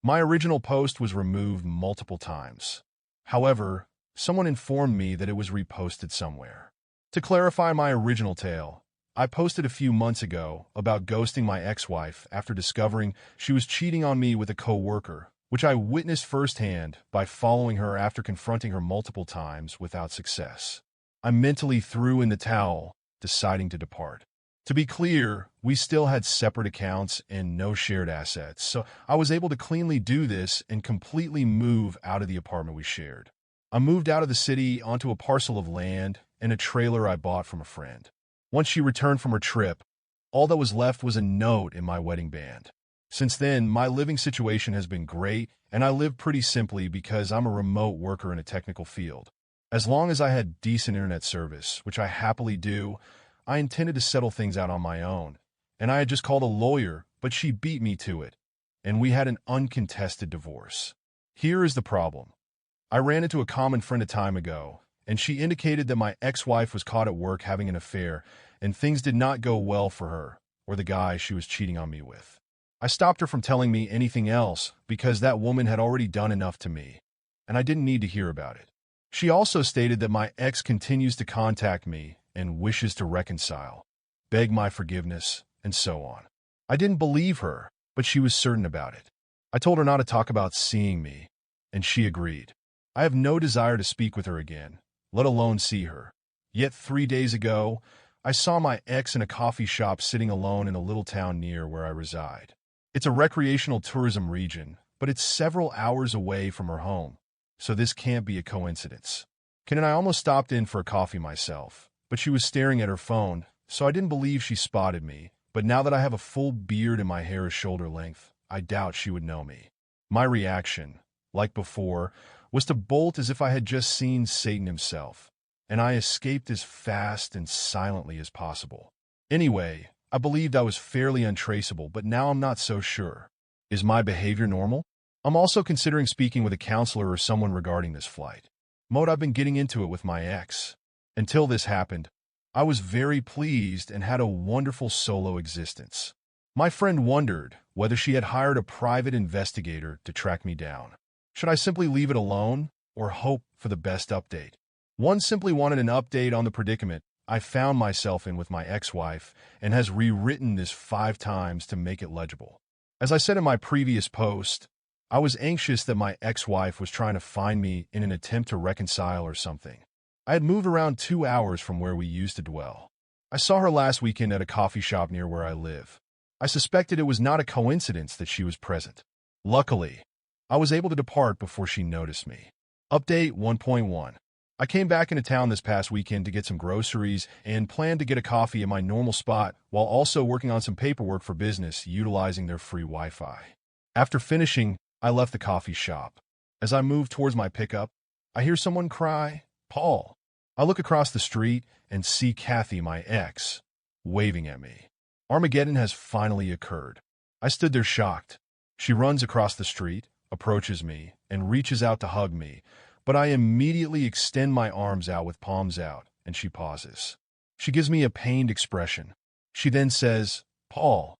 My original post was removed multiple times. However, someone informed me that it was reposted somewhere. To clarify my original tale, I posted a few months ago about ghosting my ex-wife after discovering she was cheating on me with a coworker, which I witnessed firsthand by following her after confronting her multiple times without success. I mentally threw in the towel, deciding to depart. To be clear, we still had separate accounts and no shared assets, so I was able to cleanly do this and completely move out of the apartment we shared. I moved out of the city onto a parcel of land and a trailer I bought from a friend. Once she returned from her trip, all that was left was a note in my wedding band. Since then, my living situation has been great, and I live pretty simply because I'm a remote worker in a technical field. As long as I had decent internet service, which I happily do, I intended to settle things out on my own, and I had just called a lawyer, but she beat me to it, and we had an uncontested divorce. Here is the problem. I ran into a common friend a time ago, and she indicated that my ex-wife was caught at work having an affair, and things did not go well for her or the guy she was cheating on me with. I stopped her from telling me anything else because that woman had already done enough to me, and I didn't need to hear about it. She also stated that my ex continues to contact me and wishes to reconcile, beg my forgiveness, and so on. I didn't believe her, but she was certain about it. I told her not to talk about seeing me, and she agreed. I have no desire to speak with her again, let alone see her. Yet 3 days ago, I saw my ex in a coffee shop sitting alone in a little town near where I reside. It's a recreational tourism region, but it's several hours away from her home, so this can't be a coincidence. Ken and I almost stopped in for a coffee myself, but she was staring at her phone, so I didn't believe she spotted me. But now that I have a full beard and my hair is shoulder length, I doubt she would know me. My reaction, like before, was to bolt as if I had just seen Satan himself, and I escaped as fast and silently as possible. Anyway, I believed I was fairly untraceable, but now I'm not so sure. Is my behavior normal? I'm also considering speaking with a counselor or someone regarding this flight. I've been getting into it with my ex. Until this happened, I was very pleased and had a wonderful solo existence. My friend wondered whether she had hired a private investigator to track me down. Should I simply leave it alone or hope for the best update? One simply wanted an update on the predicament I found myself in with my ex-wife and has rewritten this 5 times to make it legible. As I said in my previous post, I was anxious that my ex-wife was trying to find me in an attempt to reconcile or something. I had moved around 2 hours from where we used to dwell. I saw her last weekend at a coffee shop near where I live. I suspected it was not a coincidence that she was present. Luckily, I was able to depart before she noticed me. Update 1.1. I came back into town this past weekend to get some groceries and planned to get a coffee at my normal spot while also working on some paperwork for business utilizing their free Wi-Fi. After finishing, I left the coffee shop. As I moved towards my pickup, I hear someone cry, "Paul." I look across the street and see Kathy, my ex, waving at me. Armageddon has finally occurred. I stood there shocked. She runs across the street, approaches me, and reaches out to hug me, but I immediately extend my arms out with palms out, and she pauses. She gives me a pained expression. She then says, "Paul,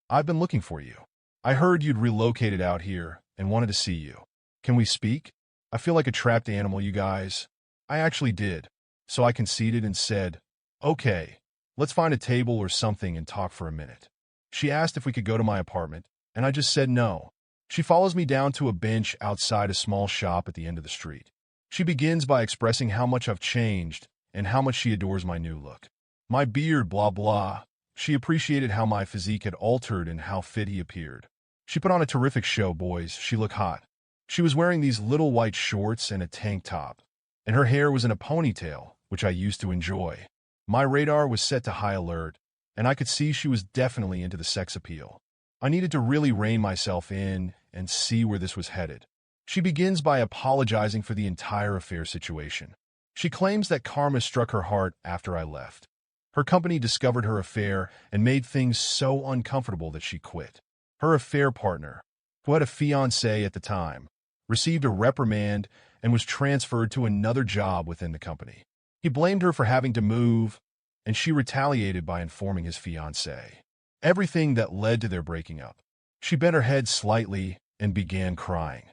I've been looking for you. I heard you'd relocated out here and wanted to see you. Can we speak? I feel like a trapped animal, you guys." I actually did, so I conceded and said, "Okay, let's find a table or something and talk for a minute." She asked if we could go to my apartment, and I just said no. She follows me down to a bench outside a small shop at the end of the street. She begins by expressing how much I've changed and how much she adores my new look. My beard, blah blah. She appreciated how my physique had altered and how fit he appeared. She put on a terrific show, boys. She looked hot. She was wearing these little white shorts and a tank top, and her hair was in a ponytail, which I used to enjoy. My radar was set to high alert, and I could see she was definitely into the sex appeal. I needed to really rein myself in and see where this was headed. She begins by apologizing for the entire affair situation. She claims that karma struck her heart after I left. Her company discovered her affair and made things so uncomfortable that she quit. Her affair partner, who had a fiancé at the time, received a reprimand and was transferred to another job within the company. He blamed her for having to move, and she retaliated by informing his fiancé everything that led to their breaking up. She bent her head slightly and began crying.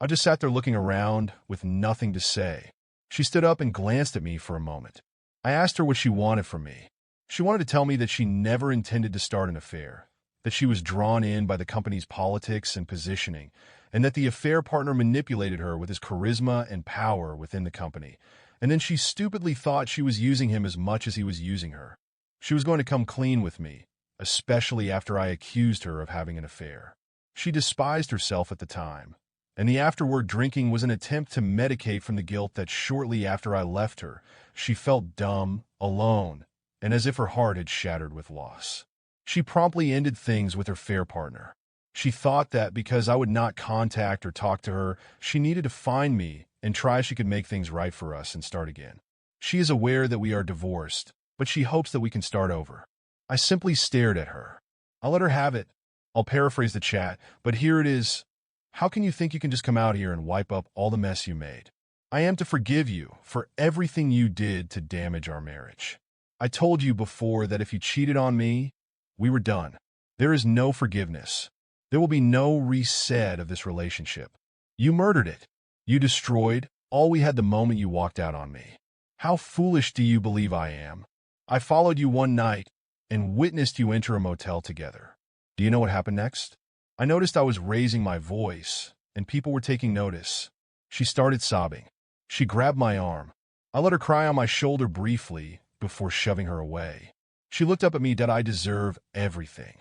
I just sat there looking around with nothing to say. She stood up and glanced at me for a moment. I asked her what she wanted from me. She wanted to tell me that she never intended to start an affair, that she was drawn in by the company's politics and positioning, and that the affair partner manipulated her with his charisma and power within the company. And then she stupidly thought she was using him as much as he was using her. She was going to come clean with me, especially after I accused her of having an affair. She despised herself at the time, and the afterward drinking was an attempt to medicate from the guilt that shortly after I left her, she felt dumb, alone, and as if her heart had shattered with loss. She promptly ended things with her affair partner. She thought that because I would not contact or talk to her, she needed to find me and try if she could make things right for us and start again. She is aware that we are divorced, but she hopes that we can start over. I simply stared at her. I let her have it. I'll paraphrase the chat, but here it is. How can you think you can just come out here and wipe up all the mess you made? I am to forgive you for everything you did to damage our marriage. I told you before that if you cheated on me, we were done. There is no forgiveness. There will be no reset of this relationship. You murdered it. You destroyed all we had the moment you walked out on me. How foolish do you believe I am? I followed you one night and witnessed you enter a motel together. Do you know what happened next? I noticed I was raising my voice, and people were taking notice. She started sobbing. She grabbed my arm. I let her cry on my shoulder briefly before shoving her away. She looked up at me. Did I deserve everything?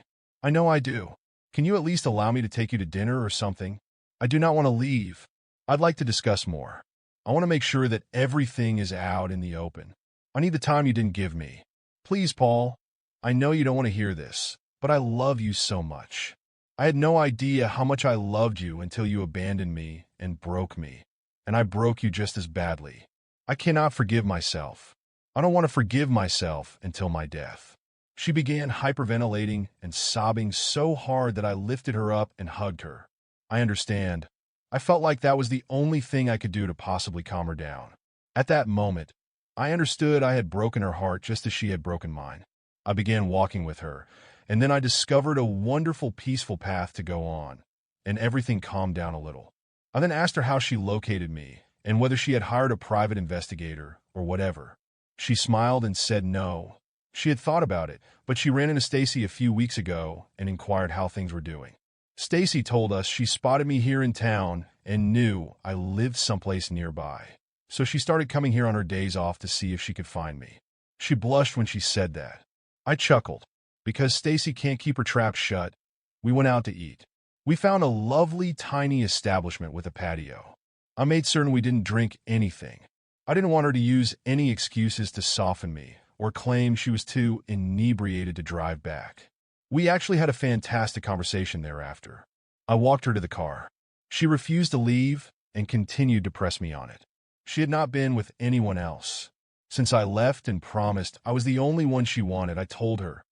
I know I do. Can you at least allow me to take you to dinner or something? I do not want to leave. I'd like to discuss more. I want to make sure that everything is out in the open. I need the time you didn't give me. Please, Paul. I know you don't want to hear this, but I love you so much. I had no idea how much I loved you until you abandoned me and broke me. And I broke you just as badly. I cannot forgive myself. I don't want to forgive myself until my death. She began hyperventilating and sobbing so hard that I lifted her up and hugged her. I understand. I felt like that was the only thing I could do to possibly calm her down. At that moment, I understood I had broken her heart just as she had broken mine. I began walking with her, and then I discovered a wonderful, peaceful path to go on, and everything calmed down a little. I then asked her how she located me and whether she had hired a private investigator or whatever. She smiled and said no. She had thought about it, but she ran into Stacy a few weeks ago and inquired how things were doing. Stacy told us she spotted me here in town and knew I lived someplace nearby. So she started coming here on her days off to see if she could find me. She blushed when she said that. I chuckled. Because Stacy can't keep her trap shut, we went out to eat. We found a lovely tiny establishment with a patio. I made certain we didn't drink anything. I didn't want her to use any excuses to soften me or claim she was too inebriated to drive back. We actually had a fantastic conversation thereafter. I walked her to the car. She refused to leave and continued to press me on it. She had not been with anyone else. Since I left and promised I was the only one she wanted, I told her,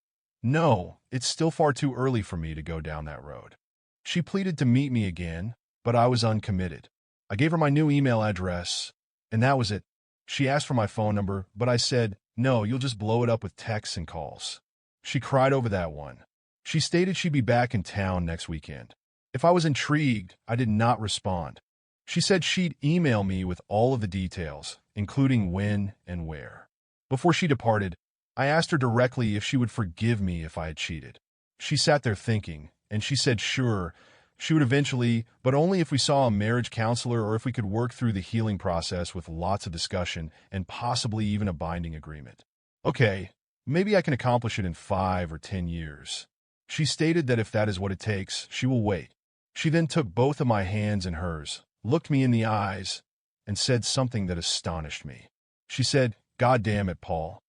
no, it's still far too early for me to go down that road. She pleaded to meet me again, but I was uncommitted. I gave her my new email address, and that was it. She asked for my phone number, but I said, no, you'll just blow it up with texts and calls. She cried over that one. She stated she'd be back in town next weekend. If I was intrigued, I did not respond. She said she'd email me with all of the details, including when and where. Before she departed, I asked her directly if she would forgive me if I had cheated. She sat there thinking, and she said sure, she would eventually, but only if we saw a marriage counselor or if we could work through the healing process with lots of discussion and possibly even a binding agreement. Okay, maybe I can accomplish it in 5 or 10 years. She stated that if that is what it takes, she will wait. She then took both of my hands in hers, looked me in the eyes, and said something that astonished me. She said, "God damn it, Paul.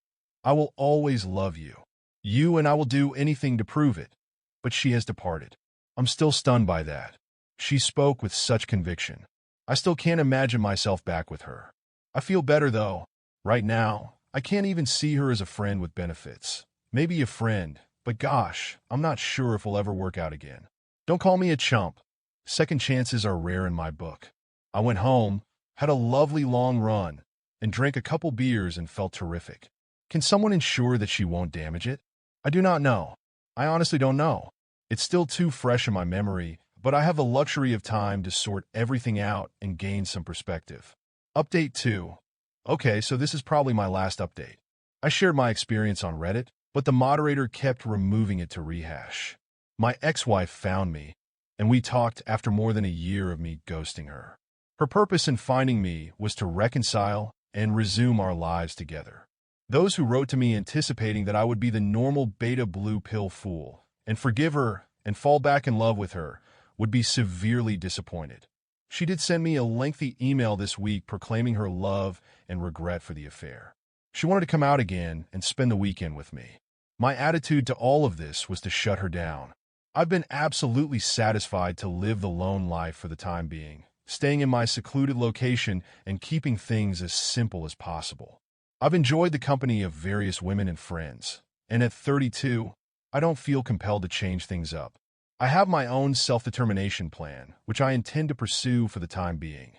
I will always love you. You and I will do anything to prove it." But she has departed. I'm still stunned by that. She spoke with such conviction. I still can't imagine myself back with her. I feel better, though. Right now, I can't even see her as a friend with benefits. Maybe a friend, but gosh, I'm not sure if we'll ever work out again. Don't call me a chump. Second chances are rare in my book. I went home, had a lovely long run, and drank a couple beers and felt terrific. Can someone ensure that she won't damage it? I do not know. I honestly don't know. It's still too fresh in my memory, but I have the luxury of time to sort everything out and gain some perspective. Update 2. Okay, so this is probably my last update. I shared my experience on Reddit, but the moderator kept removing it to rehash. My ex-wife found me, and we talked after more than a year of me ghosting her. Her purpose in finding me was to reconcile and resume our lives together. Those who wrote to me anticipating that I would be the normal beta blue pill fool and forgive her and fall back in love with her would be severely disappointed. She did send me a lengthy email this week proclaiming her love and regret for the affair. She wanted to come out again and spend the weekend with me. My attitude to all of this was to shut her down. I've been absolutely satisfied to live the lone life for the time being, staying in my secluded location and keeping things as simple as possible. I've enjoyed the company of various women and friends, and at 32, I don't feel compelled to change things up. I have my own self-determination plan, which I intend to pursue for the time being.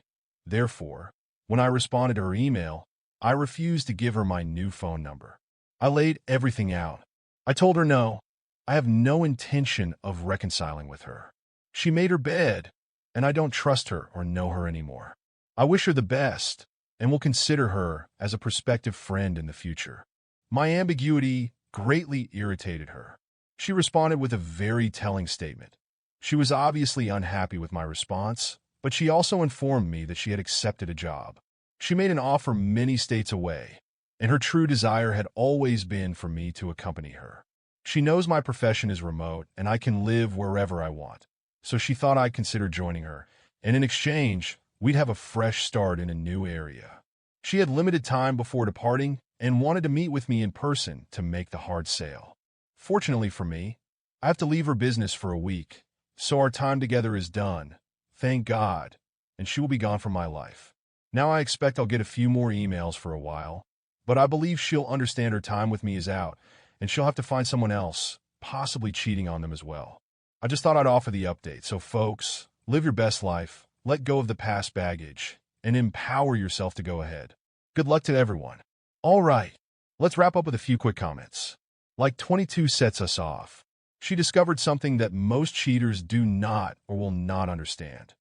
Therefore, when I responded to her email, I refused to give her my new phone number. I laid everything out. I told her no, I have no intention of reconciling with her. She made her bed, and I don't trust her or know her anymore. I wish her the best, and will consider her as a prospective friend in the future. My ambiguity greatly irritated her. She responded with a very telling statement. She was obviously unhappy with my response, but she also informed me that she had accepted a job. She made an offer many states away, and her true desire had always been for me to accompany her. She knows my profession is remote, and I can live wherever I want, so she thought I'd consider joining her, and in exchange, we'd have a fresh start in a new area. She had limited time before departing and wanted to meet with me in person to make the hard sale. Fortunately for me, I have to leave her business for a week, so our time together is done, thank God, and she will be gone from my life. Now I expect I'll get a few more emails for a while, but I believe she'll understand her time with me is out, and she'll have to find someone else, possibly cheating on them as well. I just thought I'd offer the update, so folks, live your best life, let go of the past baggage, and empower yourself to go ahead. Good luck to everyone. All right, let's wrap up with a few quick comments. Like 22 sets us off. She discovered something that most cheaters do not or will not understand.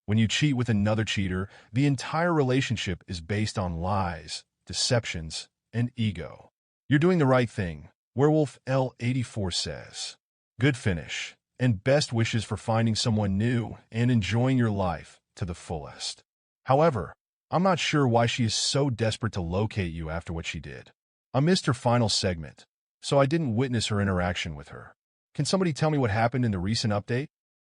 When you cheat with another cheater, the entire relationship is based on lies, deceptions, and ego. You're doing the right thing, Werewolf L84 says. Good finish, and best wishes for finding someone new and enjoying your life to the fullest. However, I'm not sure why she is so desperate to locate you after what she did. I missed her final segment, so I didn't witness her interaction with her. Can somebody tell me what happened in the recent update?